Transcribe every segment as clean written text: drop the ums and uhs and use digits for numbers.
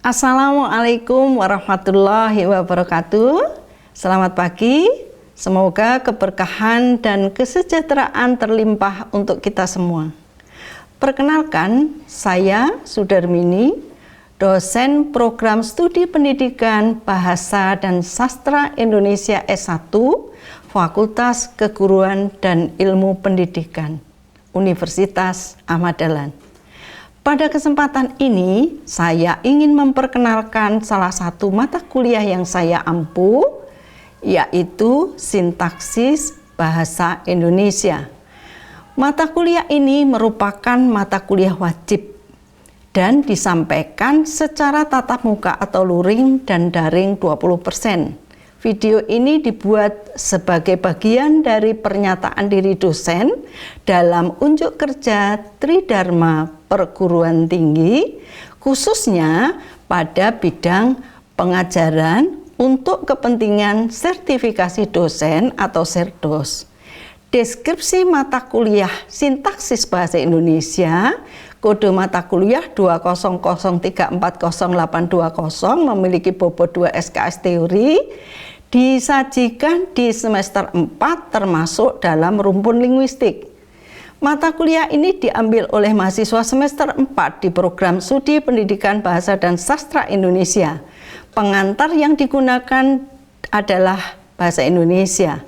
Assalamualaikum warahmatullahi wabarakatuh. Selamat pagi. Semoga keberkahan dan kesejahteraan terlimpah untuk kita semua. Perkenalkan, saya Sudarmini, dosen program studi pendidikan Bahasa dan Sastra Indonesia S1, Fakultas Keguruan dan Ilmu Pendidikan, Universitas Ahmad Dahlan. Pada kesempatan ini, saya ingin memperkenalkan salah satu mata kuliah yang saya ampu, yaitu Sintaksis Bahasa Indonesia. Mata kuliah ini merupakan mata kuliah wajib dan disampaikan secara tatap muka atau luring dan daring 20%. Video ini dibuat sebagai bagian dari pernyataan diri dosen dalam unjuk kerja Tridharma Perguruan Tinggi, khususnya pada bidang pengajaran untuk kepentingan sertifikasi dosen atau Serdos. Deskripsi mata kuliah Sintaksis Bahasa Indonesia, kode mata kuliah 200340820 memiliki bobot 2 SKS teori, disajikan di semester 4 termasuk dalam rumpun linguistik. Mata kuliah ini diambil oleh mahasiswa semester 4 di program studi pendidikan Bahasa dan Sastra Indonesia. Pengantar yang digunakan adalah Bahasa Indonesia.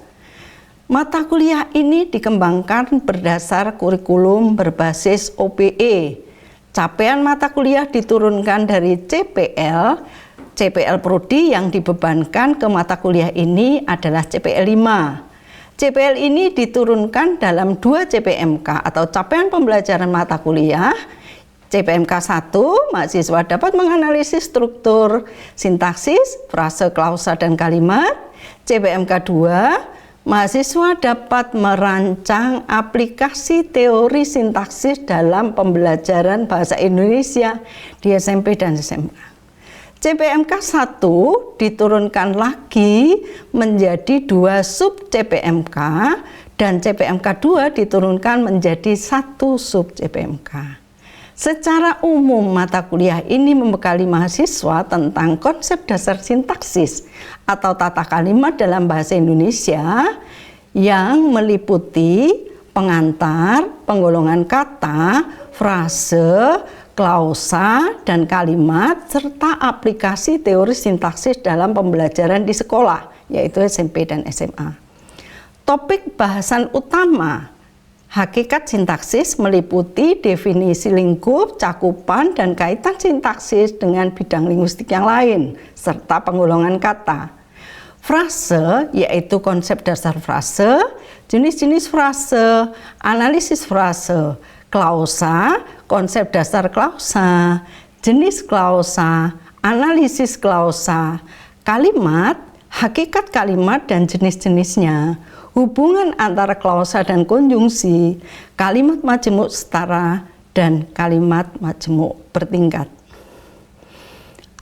Mata kuliah ini dikembangkan berdasar kurikulum berbasis OPE. Capaian mata kuliah diturunkan dari CPL Prodi yang dibebankan ke mata kuliah ini adalah CPL 5. CPL ini diturunkan dalam 2 CPMK atau capaian pembelajaran mata kuliah. CPMK 1, mahasiswa dapat menganalisis struktur sintaksis, frase, klausa, dan kalimat. CPMK 2, mahasiswa dapat merancang aplikasi teori sintaksis dalam pembelajaran bahasa Indonesia di SMP dan SMA. CPMK 1 diturunkan lagi menjadi 2 sub CPMK dan CPMK 2 diturunkan menjadi 1 sub CPMK. Secara umum mata kuliah ini membekali mahasiswa tentang konsep dasar sintaksis atau tata kalimat dalam bahasa Indonesia yang meliputi pengantar, penggolongan kata, frase, klausa, dan kalimat, serta aplikasi teori sintaksis dalam pembelajaran di sekolah, yaitu SMP dan SMA. Topik bahasan utama hakikat sintaksis meliputi definisi lingkup, cakupan, dan kaitan sintaksis dengan bidang linguistik yang lain, serta penggolongan kata. Frase, yaitu konsep dasar frase, jenis-jenis frase, analisis frase, klausa, konsep dasar klausa, jenis klausa, analisis klausa, kalimat, hakikat kalimat dan jenis-jenisnya, hubungan antara klausa dan konjungsi, kalimat majemuk setara, dan kalimat majemuk bertingkat.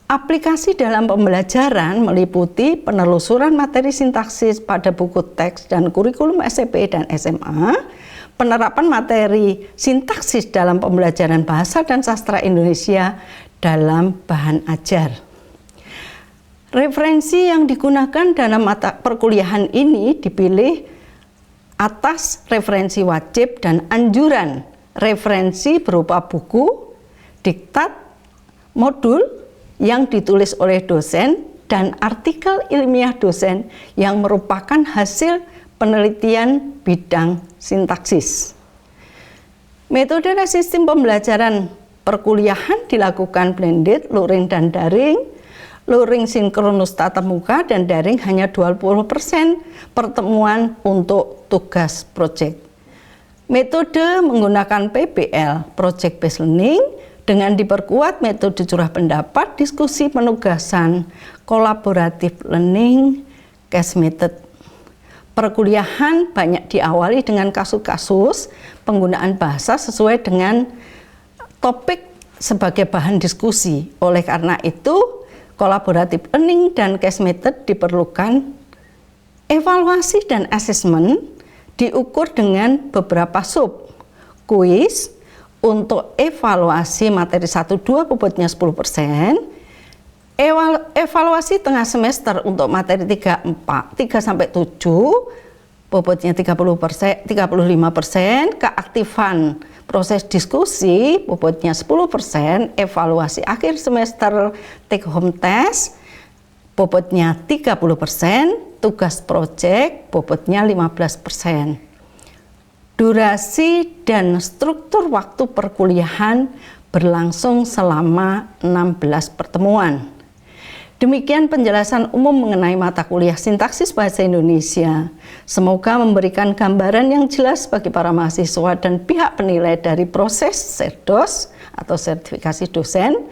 Aplikasi dalam pembelajaran meliputi penelusuran materi sintaksis pada buku teks dan kurikulum SMP dan SMA, penerapan materi sintaksis dalam pembelajaran bahasa dan sastra Indonesia dalam bahan ajar. Referensi yang digunakan dalam mata perkuliahan ini dipilih atas referensi wajib dan anjuran. Referensi berupa buku, diktat, modul yang ditulis oleh dosen, dan artikel ilmiah dosen yang merupakan hasil penelitian bidang sintaksis. Metode dan sistem pembelajaran perkuliahan dilakukan blended, luring, dan daring. Luring sinkronus tatap muka dan daring hanya 20% pertemuan untuk tugas proyek. Metode menggunakan PBL, Project Based Learning, dengan diperkuat metode curah pendapat, diskusi penugasan, kolaboratif learning, case method. Perkuliahan banyak diawali dengan kasus-kasus penggunaan bahasa sesuai dengan topik sebagai bahan diskusi. Oleh karena itu, kolaboratif learning dan case method diperlukan. Evaluasi dan asesmen diukur dengan beberapa sub. Kuis untuk evaluasi materi 1-2 bobotnya 10%, Evaluasi tengah semester untuk materi 3 sampai 7 bobotnya 30%, 35%, keaktifan proses diskusi bobotnya 10%, evaluasi akhir semester take home test bobotnya 30%, tugas proyek bobotnya 15%. Durasi dan struktur waktu perkuliahan berlangsung selama 16 pertemuan. Demikian penjelasan umum mengenai mata kuliah sintaksis bahasa Indonesia. Semoga memberikan gambaran yang jelas bagi para mahasiswa dan pihak penilai dari proses serdos atau sertifikasi dosen.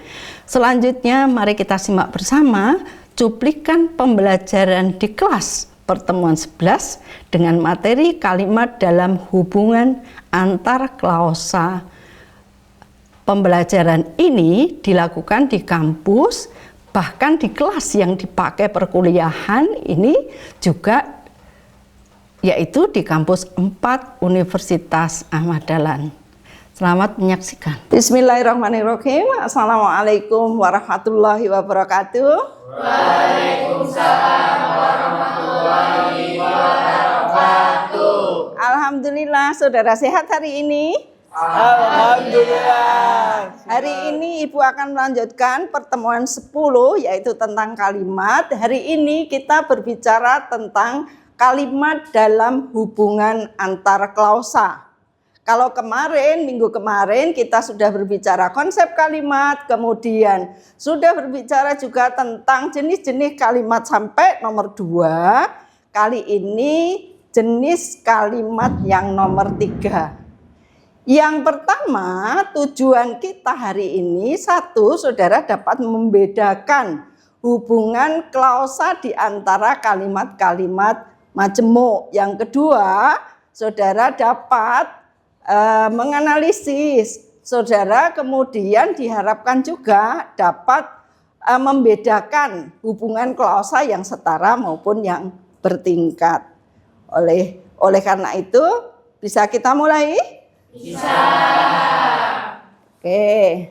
Selanjutnya mari kita simak bersama cuplikan pembelajaran di kelas pertemuan 11 dengan materi kalimat dalam hubungan antar klausa. Pembelajaran ini dilakukan di kampus, bahkan di kelas yang dipakai perkuliahan ini juga yaitu di kampus 4 Universitas Ahmad Dahlan. Selamat menyaksikan. Bismillahirrahmanirrahim. Assalamualaikum warahmatullahi wabarakatuh. Waalaikumsalam warahmatullahi wabarakatuh. Alhamdulillah, saudara sehat hari ini? Alhamdulillah. Hari ini Ibu akan melanjutkan pertemuan 10 yaitu tentang kalimat. Hari ini kita berbicara tentang kalimat dalam hubungan antar klausa. Kalau minggu kemarin kita sudah berbicara konsep kalimat, kemudian sudah berbicara juga tentang jenis-jenis kalimat sampai nomor 2. Kali ini jenis kalimat yang nomor 3. Yang pertama, tujuan kita hari ini, satu, saudara dapat membedakan hubungan klausa di antara kalimat-kalimat majemuk. Yang kedua, saudara dapat menganalisis. Saudara kemudian diharapkan juga dapat membedakan hubungan klausa yang setara maupun yang bertingkat. Oleh karena itu, bisa kita mulai? Bisa. Oke.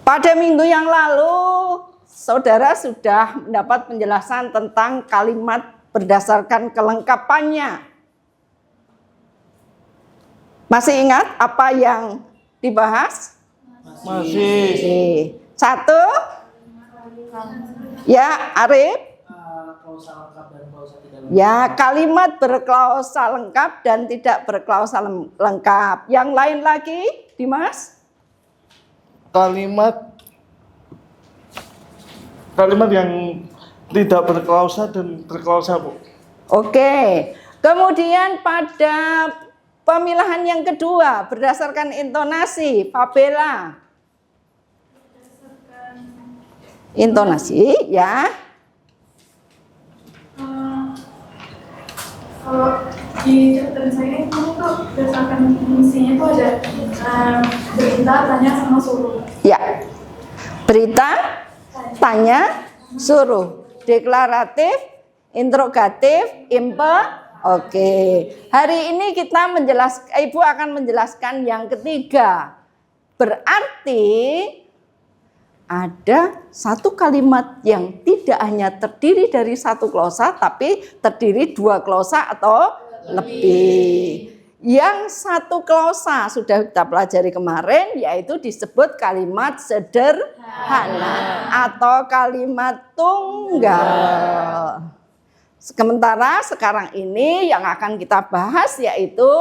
Pada minggu yang lalu, saudara sudah mendapat penjelasan tentang kalimat berdasarkan kelengkapannya. Masih ingat apa yang dibahas? Masih. Satu? Ya, Arif? Ya, kalimat berklausa lengkap dan tidak berklausa lengkap. Yang lain lagi, Dimas? Kalimat yang tidak berklausa dan berklausa, Bu. Oke. Kemudian pada pemilahan yang kedua berdasarkan intonasi, Fabela. Intonasi, ya. Kalau di catatan saya itu tuh berdasarkan fungsinya itu ada berita, tanya, sama suruh. Ya. Berita, tanya, suruh. Deklaratif, interrogatif, Oke. Hari ini kita Ibu akan menjelaskan yang ketiga. Berarti ada satu kalimat yang tidak hanya terdiri dari satu klausa, tapi terdiri 2 klausa atau lebih. Yang satu klausa sudah kita pelajari kemarin, yaitu disebut kalimat sederhana atau kalimat tunggal. Sementara sekarang ini yang akan kita bahas yaitu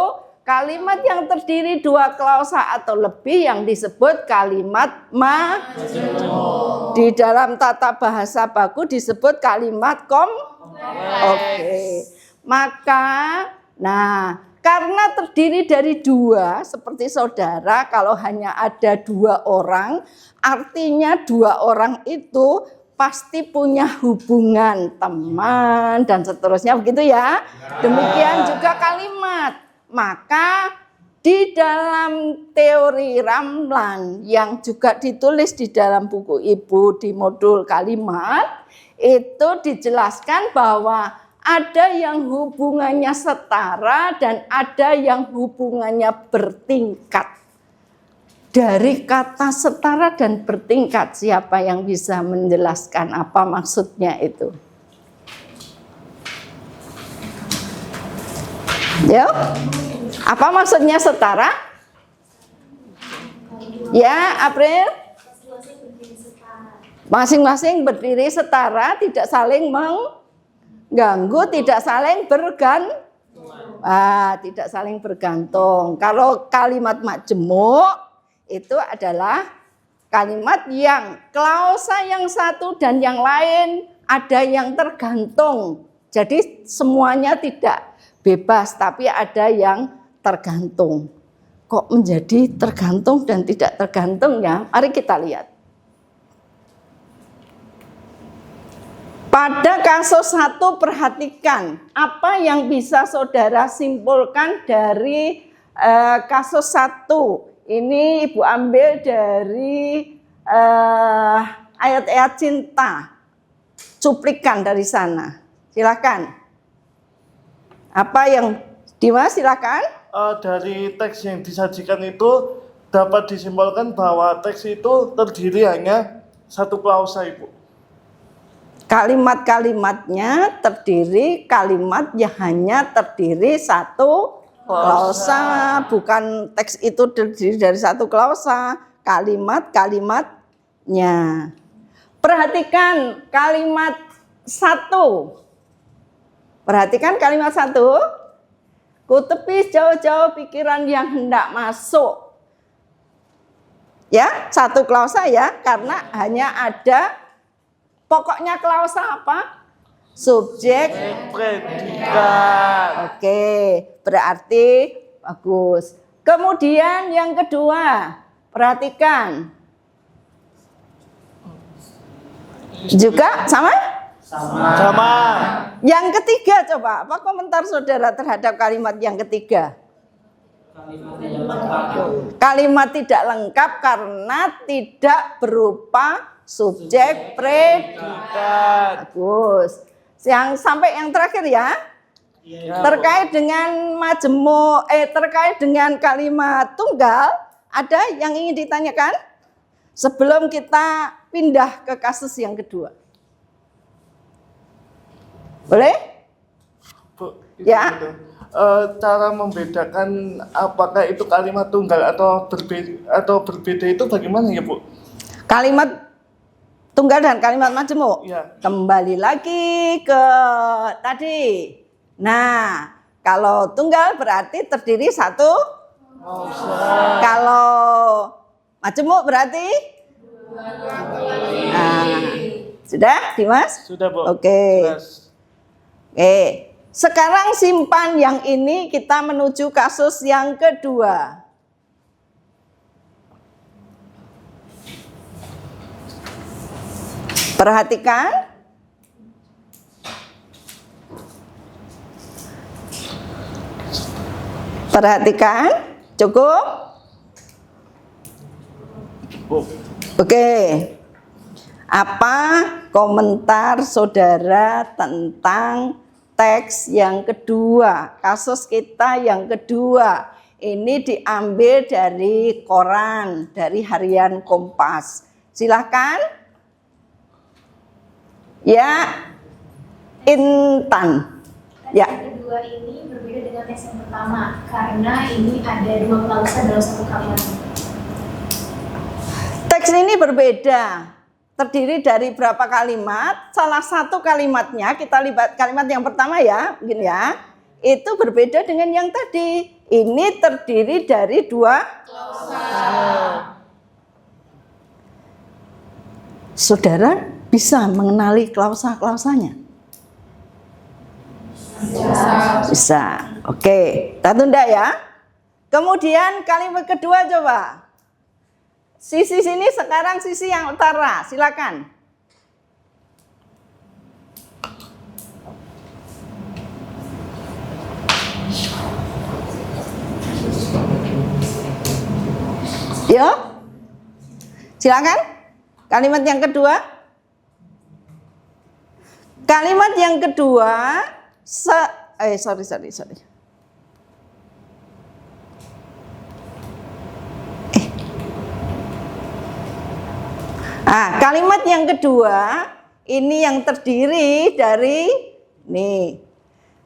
kalimat yang terdiri 2 klausa atau lebih yang disebut kalimat majemuk. Di dalam tata bahasa baku disebut kalimat Oke. Maka, karena terdiri dari 2, seperti saudara kalau hanya ada 2 orang, artinya 2 orang itu pasti punya hubungan teman dan seterusnya begitu ya. Demikian juga kalimat. Maka di dalam teori Ramlan yang juga ditulis di dalam buku Ibu di modul kalimat, itu dijelaskan bahwa ada yang hubungannya setara dan ada yang hubungannya bertingkat. Dari kata setara dan bertingkat, siapa yang bisa menjelaskan apa maksudnya itu? Ya, apa maksudnya setara? Ya, April? Masing-masing berdiri setara, tidak saling mengganggu, tidak saling tidak saling bergantung. Kalau kalimat majemuk itu adalah kalimat yang klausa yang satu dan yang lain ada yang tergantung. Jadi semuanya tidak bebas, tapi ada yang tergantung. Kok menjadi tergantung dan tidak tergantungnya? Mari kita lihat. Pada kasus 1 perhatikan apa yang bisa saudara simpulkan dari kasus 1. Ini Ibu ambil dari ayat-ayat cinta. Cuplikan dari sana. Silakan. Apa yang Dimas silakan? Dari teks yang disajikan itu dapat disimpulkan bahwa teks itu terdiri hanya satu klausa, Ibu. Kalimat-kalimatnya terdiri kalimat yang hanya terdiri satu klausa, bukan teks itu terdiri dari satu klausa, kalimat-kalimatnya. Perhatikan kalimat 1. Perhatikan kalimat 1. Kutepis jauh-jauh pikiran yang hendak masuk. Ya, satu klausa ya, karena hanya ada pokoknya klausa apa? Subjek, predikat. Oke, berarti bagus. Kemudian yang kedua, perhatikan. Juga sama? Sama. Yang ketiga coba, apa komentar saudara terhadap kalimat yang ketiga? Kalimat tidak lengkap karena tidak berupa subjek predikat. Bagus. Yang sampai yang terakhir ya. Terkait dengan majemuk, terkait dengan kalimat tunggal, ada yang ingin ditanyakan? Sebelum kita pindah ke kasus yang kedua. Boleh? Bu, Ya. gitu. Cara membedakan apakah itu kalimat tunggal atau berbeda itu bagaimana ya, Bu? Kalimat tunggal dan kalimat majemuk. Ya. Kembali lagi ke tadi. Nah, kalau tunggal berarti terdiri satu. Kalau majemuk berarti? Nah, sudah, Dimas? Sudah, Bu. Oke. Jelas. Oke. Sekarang simpan yang ini, kita menuju kasus yang kedua. Perhatikan. Perhatikan. Cukup? Bu. Oke. Apa komentar saudara tentang teks yang kedua? Kasus kita yang kedua. Ini diambil dari koran, dari harian Kompas. Silakan. Ya, Intan. Ya. Teks yang kedua ini berbeda dengan teks yang pertama karena ini ada 2 klausa dalam satu kalimat. Teks ini berbeda. Terdiri dari berapa kalimat? Salah satu kalimatnya, kita lihat kalimat yang pertama ya, mungkin ya. Itu berbeda dengan yang tadi. Ini terdiri dari 2 klausa. Saudara bisa mengenali klausa-klausanya? Bisa. Oke, kita tunda ya. Kemudian kalimat kedua coba. Sisi sini sekarang sisi yang utara, silakan. Yo, silakan. Kalimat yang kedua. Kalimat yang kedua, sorry. Nah, kalimat yang kedua ini yang terdiri dari nih.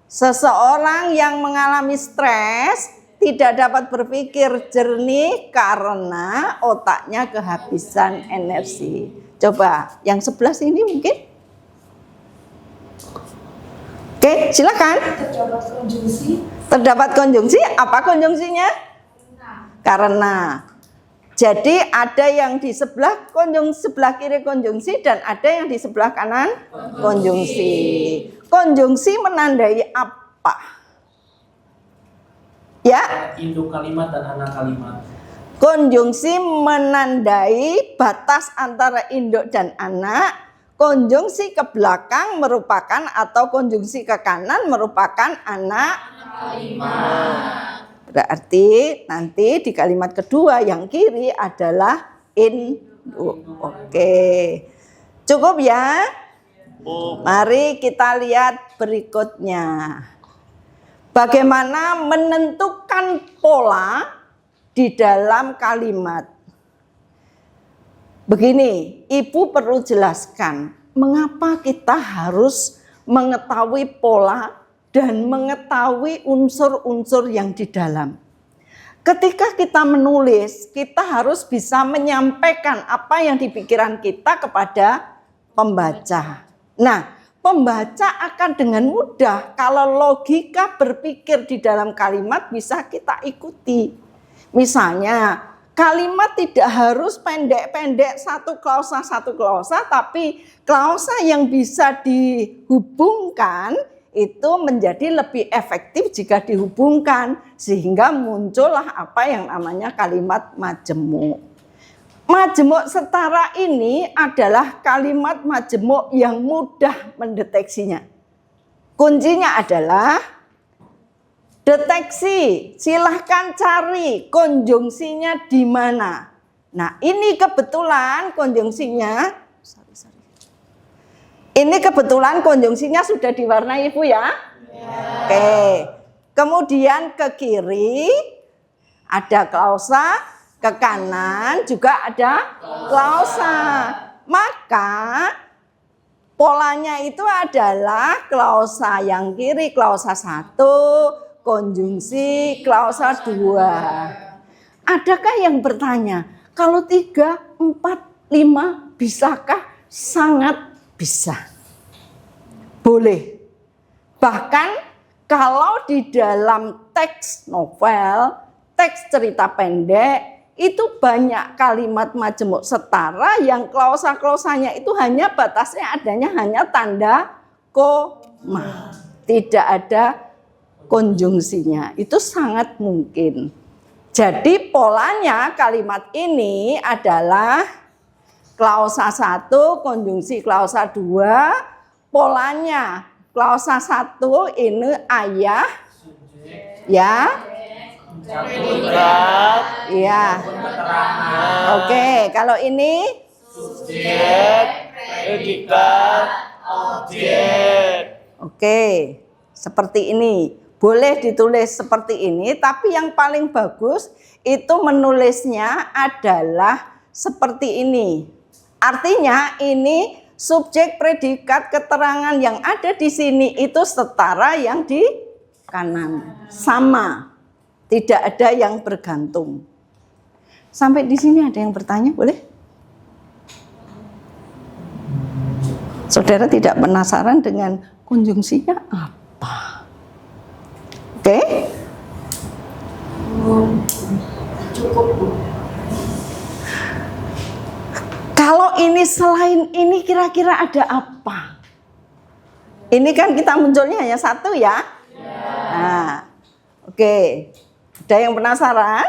Seseorang yang mengalami stres tidak dapat berpikir jernih karena otaknya kehabisan energi. Coba yang 11 ini mungkin. Oke, silakan. Terdapat konjungsi. Terdapat konjungsi, apa konjungsinya? Karena. Jadi ada yang di sebelah kiri konjungsi dan ada yang di sebelah kanan konjungsi. Konjungsi menandai apa? Ya? Induk kalimat dan anak kalimat. Konjungsi menandai batas antara induk dan anak. Konjungsi ke belakang merupakan atau konjungsi ke kanan merupakan anak kalimat. Berarti nanti di kalimat kedua yang kiri adalah induk. Oke. Cukup ya? Mari kita lihat berikutnya. Bagaimana menentukan pola di dalam kalimat. Begini, Ibu perlu jelaskan mengapa kita harus mengetahui pola dan mengetahui unsur-unsur yang di dalam. Ketika kita menulis, kita harus bisa menyampaikan apa yang di pikiran kita kepada pembaca. Nah, pembaca akan dengan mudah kalau logika berpikir di dalam kalimat bisa kita ikuti. Misalnya, kalimat tidak harus pendek-pendek satu klausa, tapi klausa yang bisa dihubungkan itu menjadi lebih efektif jika dihubungkan sehingga muncullah apa yang namanya kalimat majemuk. Majemuk setara ini adalah kalimat majemuk yang mudah mendeteksinya. Kuncinya adalah deteksi. Silahkan cari konjungsinya di mana. Nah, ini kebetulan konjungsinya ini kebetulan konjungsinya sudah diwarnai Ibu ya. Oke. Kemudian ke kiri ada klausa, ke kanan juga ada klausa. Maka polanya itu adalah klausa yang kiri klausa 1, konjungsi klausa 2. Adakah yang bertanya, kalau 3, 4, 5 bisakah? Sangat bisa. Boleh. Bahkan kalau di dalam teks novel, teks cerita pendek, itu banyak kalimat majemuk setara yang klausa-klausanya itu hanya batasnya adanya hanya tanda koma. Tidak ada konjungsinya. Itu sangat mungkin. Jadi polanya kalimat ini adalah klausa 1, konjungsi klausa 2, polanya klausa 1 ini ayah, ya, ya, oke. Kalau ini Subjek, predikat, objek. Oke, seperti ini. Boleh ditulis seperti ini, tapi yang paling bagus itu menulisnya adalah seperti ini. Artinya ini subjek, predikat, keterangan yang ada di sini itu setara yang di kanan. Sama. Tidak ada yang bergantung. Sampai di sini ada yang bertanya, boleh? Saudara tidak penasaran dengan konjungsinya apa? Oke? Cukup, Bu. Kalau ini selain ini kira-kira ada apa? Ini kan kita munculnya hanya satu ya? Nah, oke. Ada yang penasaran?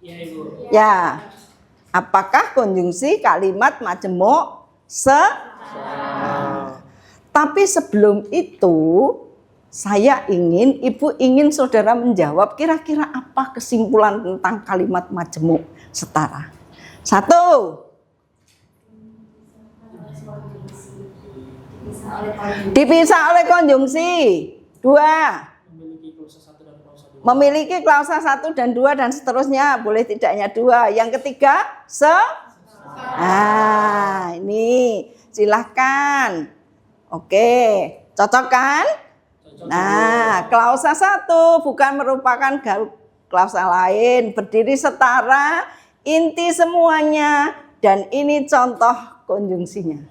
Ya, Ibu. Ya. Apakah konjungsi kalimat majemuk Tapi sebelum itu saya Ibu ingin saudara menjawab kira-kira apa kesimpulan tentang kalimat majemuk setara. 1. Dipisah oleh konjungsi. 2. Memiliki klausa 1 dan 2 dan seterusnya. Boleh tidaknya 2. Yang ketiga, Nah, ini silahkan. Oke, cocok kan? Nah, klausa 1 bukan merupakan klausa lain, berdiri setara, inti semuanya, dan ini contoh konjungsinya.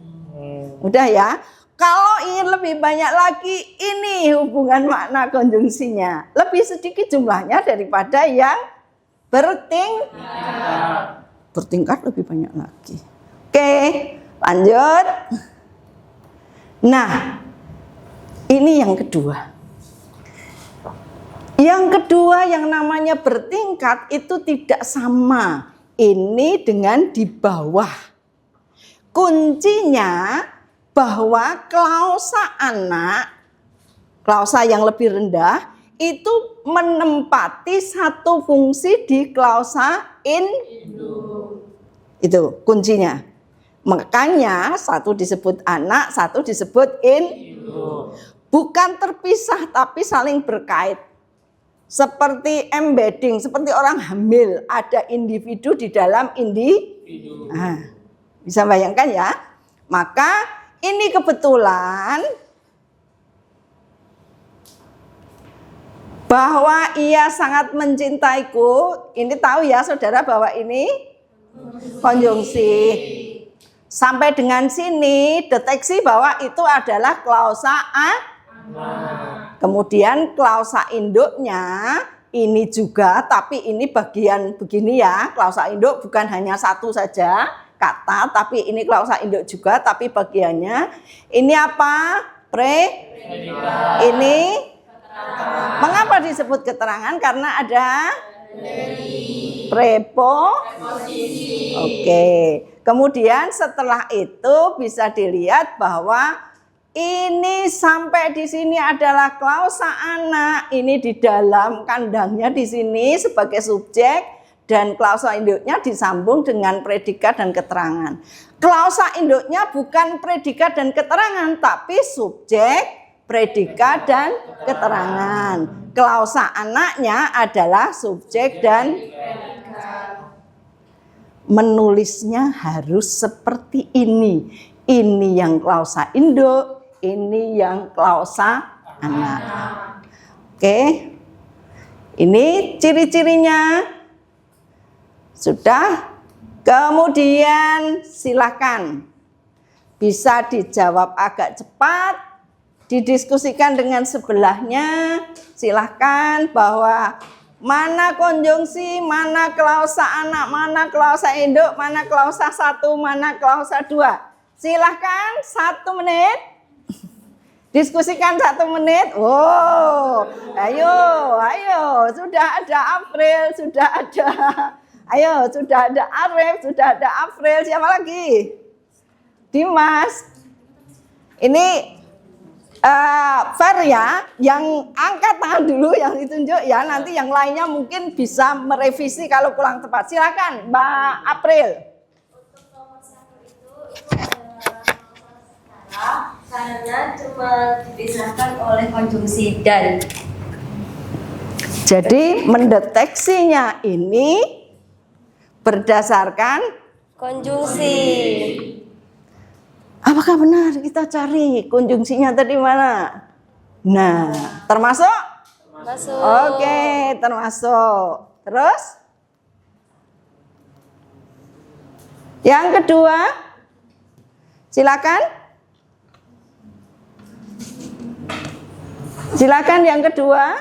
Udah ya? Kalau ingin lebih banyak lagi, ini hubungan makna konjungsinya. Lebih sedikit jumlahnya daripada yang bertingkat lebih banyak lagi. Oke, lanjut. Nah, ini yang kedua. Yang kedua yang namanya bertingkat itu tidak sama. Ini dengan di bawah. Kuncinya bahwa klausa anak, klausa yang lebih rendah, itu menempati satu fungsi di klausa induk. Itu kuncinya. Makanya satu disebut anak, satu disebut induk. Bukan terpisah tapi saling berkait. Seperti embedding, seperti orang hamil, ada individu di dalam individu. Nah, bisa bayangkan ya. Maka ini kebetulan bahwa ia sangat mencintaiku. Ini tahu ya saudara bahwa ini konjungsi. Sampai dengan sini deteksi bahwa itu adalah klausa anak. Kemudian klausa induknya ini juga, tapi ini bagian begini ya. Klausa induk bukan hanya satu saja kata, tapi ini klausa induk juga, tapi bagiannya ini apa? Predikat. Ini mengapa disebut keterangan? Karena ada preposisi. Oke. Kemudian setelah itu bisa dilihat bahwa ini sampai di sini adalah klausa anak. Ini di dalam kandangnya di sini sebagai subjek. Dan klausa induknya disambung dengan predikat dan keterangan. Klausa induknya bukan predikat dan keterangan, tapi subjek, predikat, dan keterangan. Klausa anaknya adalah subjek dan menulisnya harus seperti ini. Ini yang klausa induk, ini yang klausa anak. Oke. Ini ciri-cirinya. Sudah, kemudian silakan bisa dijawab agak cepat, didiskusikan dengan sebelahnya. Silakan bahwa mana konjungsi, mana klausa anak, mana klausa induk, mana klausa 1, mana klausa 2. Silakan 1 menit. Diskusikan 1 menit. Oh, ayo, sudah ada April, sudah ada. Ayo, sudah ada Arif, sudah ada April, siapa lagi? Dimas. Ini Fer ya, yang angkat tangan dulu, yang ditunjuk ya. Nanti yang lainnya mungkin bisa merevisi kalau kurang tepat. Silakan, Mbak April. Untuk nomor 1 itu adalah karena cuma dipisahkan oleh konjungsi dan. Jadi mendeteksinya ini berdasarkan Konjungsi. Apakah benar kita cari konjungsinya tadi mana? Nah, termasuk? Masuk. Oke, termasuk. Terus? Yang kedua, silakan. Silakan yang kedua.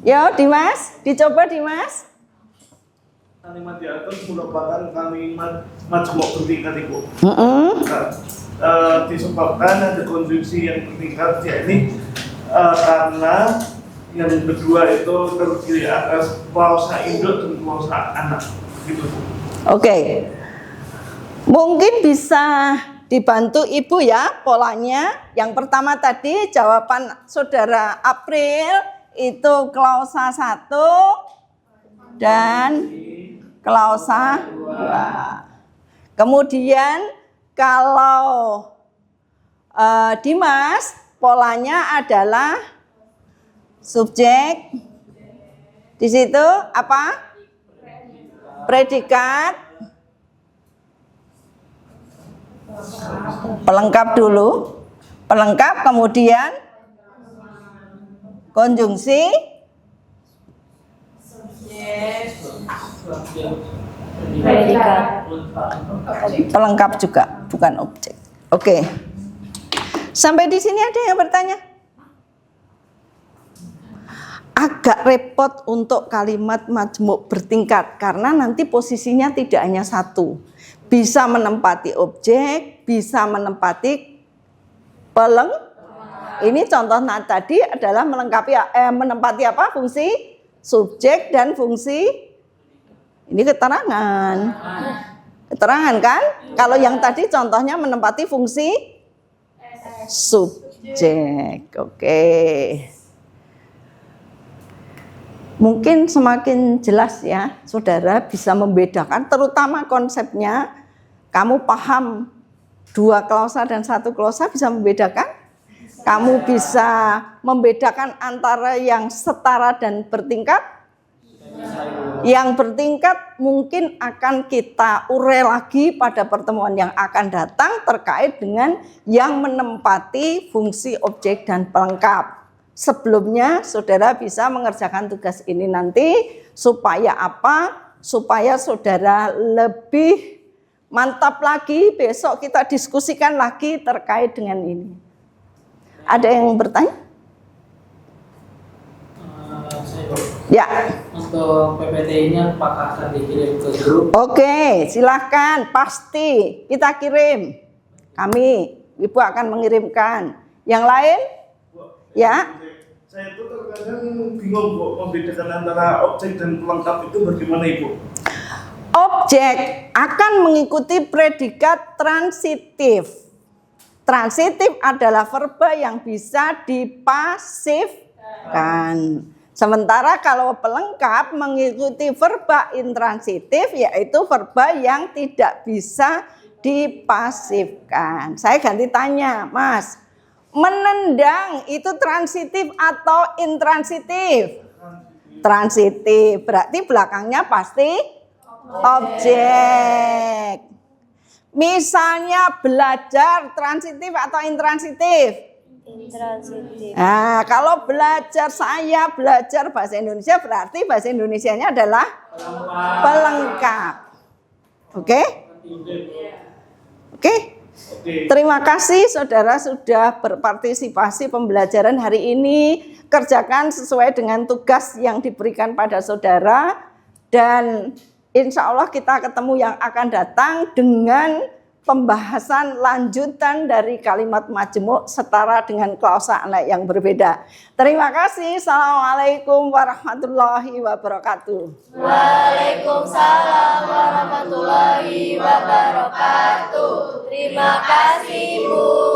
Yo, Dimas, dicoba Dimas. Kalimat di atas merupakan kalimat majmuk bertingkat, Ibu. Disebabkan ada konjungsi yang bertingkat, yakni karena yang kedua itu terdiri atas klausa induk dan klausa anak, gitu. Oke. Mungkin bisa dibantu Ibu ya polanya. Yang pertama tadi jawaban saudara April itu klausa 1 dan klausa 2. Kemudian kalau Dimas polanya adalah subjek. Di situ apa? Predikat. Pelengkap dulu. Pelengkap kemudian konjungsi Predikat. pelengkap juga, bukan objek. Oke. Sampai di sini ada yang bertanya? Agak repot untuk kalimat majmuk bertingkat karena nanti posisinya tidak hanya satu. Bisa menempati objek, bisa menempati Ini contoh tadi adalah menempati apa? Fungsi subjek dan fungsi ini keterangan. Keterangan kan? Kalau yang tadi contohnya menempati fungsi subjek. Oke. Mungkin semakin jelas ya, saudara bisa membedakan, terutama konsepnya. Kamu paham 2 klausa dan 1 klausa bisa membedakan? Kamu bisa membedakan antara yang setara dan bertingkat? Yang bertingkat mungkin akan kita urai lagi pada pertemuan yang akan datang terkait dengan yang menempati fungsi objek dan pelengkap. Sebelumnya saudara bisa mengerjakan tugas ini nanti supaya apa? Supaya saudara lebih mantap lagi, besok kita diskusikan lagi terkait dengan ini. Ada yang bertanya? Ya. Untuk PPT-nya apakah akan dikirim ke grup? Oke, silahkan. Pasti kita kirim. Kami, Ibu akan mengirimkan. Yang lain? Ya. Saya itu terkadang bingung Bu, membedakan antara objek dan pelengkap itu bagaimana Ibu? Objek akan mengikuti predikat transitif. Transitif adalah verba yang bisa dipasifkan. Sementara kalau pelengkap mengikuti verba intransitif, yaitu verba yang tidak bisa dipasifkan. Saya ganti tanya, Mas. Menendang itu transitif atau intransitif? Transitif. Berarti belakangnya pasti objek. Misalnya belajar transitif atau intransitif? Intransitif. Nah, kalau saya belajar bahasa Indonesia berarti bahasa Indonesianya adalah pelengkap. Oke? Oke? Terima kasih saudara sudah berpartisipasi pembelajaran hari ini. Kerjakan sesuai dengan tugas yang diberikan pada saudara. Dan insya Allah kita ketemu yang akan datang dengan pembahasan lanjutan dari kalimat majmuk setara dengan klausa yang berbeda. Terima kasih. Assalamualaikum warahmatullahi wabarakatuh. Waalaikumsalam warahmatullahi wabarakatuh. Terima kasih Bu.